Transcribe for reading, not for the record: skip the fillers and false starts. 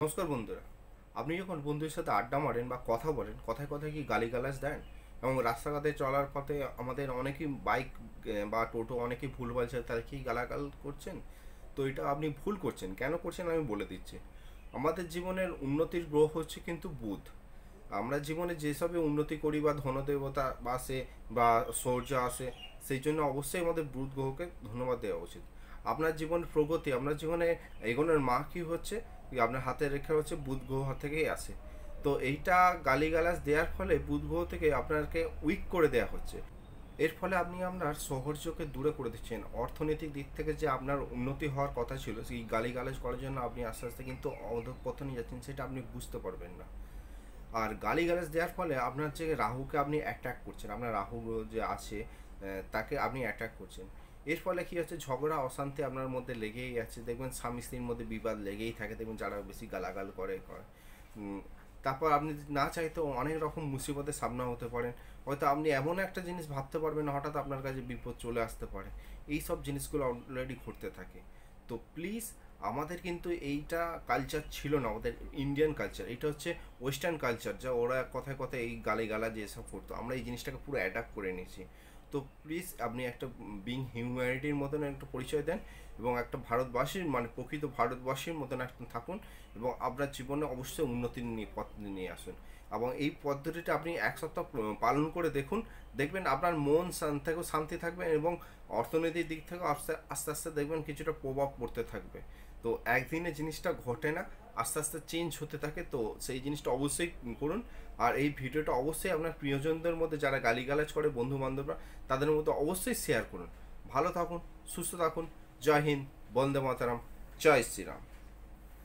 নমস্কার বন্ধুরা। আপনি যখন বন্ধুদের সাথে আড্ডা মারেন বা কথা বলেন, কথায় কথায় কি গালিগালাজ দেন? এবং রাস্তাঘাটে চলার পথে আমাদের অনেকেই বাইক বা টোটো অনেকেই ভুলভাল চালায়, তারা কি গালাগাল করছেন? তো এটা আপনি ভুল করছেন। কেন করছেন আমি বলে দিচ্ছি। আমাদের জীবনের উন্নতির গ্রহ হচ্ছে কিন্তু বুধ। আমরা জীবনে যেসবে উন্নতি করি বা ধনদেবতা আসে বা সূর্য আসে, সেই জন্য অবশ্যই আমাদের বুধ গ্রহকে ধন্যবাদ দেওয়া উচিত। আপনার জীবনের প্রগতি, আপনার জীবনে এগোনোর মা কি হচ্ছে, আপনার হাতের রেখা হচ্ছে বুধ গ্রহ থেকেই আসে। তো এইটা গালিগালাজ দেওয়ার ফলে বুধ গ্রহ থেকে আপনাকে উইক করে দেওয়া হচ্ছে। এর ফলে আপনি আপনার সৌহর্যকে দূরে করে দিচ্ছেন। অর্থনৈতিক দিক থেকে যে আপনার উন্নতি হওয়ার কথা ছিল, সেই গালিগালাজ করার জন্য আপনি আস্তে আস্তে কিন্তু অধঃপতনে যাচ্ছেন, সেটা আপনি বুঝতে পারবেন না। আর গালিগালাজ দেওয়ার ফলে আপনার যে রাহুকে আপনি অ্যাট্যাক করছেন, আপনার রাহু যে আছে তাকে আপনি অ্যাট্যাক করছেন। এর ফলে কী হচ্ছে, ঝগড়া অশান্তি আপনার মধ্যে লেগেই আছে। দেখবেন স্বামী স্ত্রীর মধ্যে বিবাদ লেগেই থাকে, দেখবেন যারা বেশি গালাগাল করে। উম, তারপর আপনি না চাইতেও অনেক রকম মুসিবতের সামনা হতে পারেন। হয়তো আপনি এমন একটা জিনিস ভাবতে পারবেন না, হঠাৎ আপনার কাছে বিপদ চলে আসতে পারে। এই সব জিনিসগুলো অলরেডি ঘটতে থাকে। তো প্লিজ, আমাদের কিন্তু এইটা কালচার ছিল না, আমাদের ইন্ডিয়ান কালচার। এটা হচ্ছে ওয়েস্টার্ন কালচার, যা ওরা কথায় কথায় এই গালা যে এসব করতো, আমরা এই জিনিসটাকে পুরো অ্যাডাপ্ট করে নিয়েছি। তো প্লিজ আপনি একটা বিং হিউম্যানিটির মতন একটা পরিচয় দেন এবং একটা ভারতবাসীর মানে প্রকৃত ভারতবাসীর মতন একটা থাকুন, এবং আপনার জীবনে অবশ্যই উন্নতির পথ নিয়ে আসুন। এবং এই পদ্ধতিটা আপনি এক সপ্তাহ পালন করে দেখুন। দেখবেন আপনার মন থেকেও শান্তি থাকবে, এবং অর্থনৈতিক দিক থেকেও আস্তে আস্তে আস্তে দেখবেন কিছুটা প্রভাব পড়তে থাকবে। তো একদিনে জিনিসটা ঘটে না, আস্তে আস্তে চেঞ্জ হতে থাকে। তো সেই জিনিসটা অবশ্যই করুন। আর এই ভিডিওটা অবশ্যই আপনার প্রিয়জনদের মধ্যে, যারা গালিগালাজ করে বন্ধু বান্ধবরা, তাদের মধ্যে অবশ্যই শেয়ার করুন। ভালো থাকুন, সুস্থ থাকুন। জয় হিন্দ, বন্দে মাতারাম, জয় শ্রীরাম।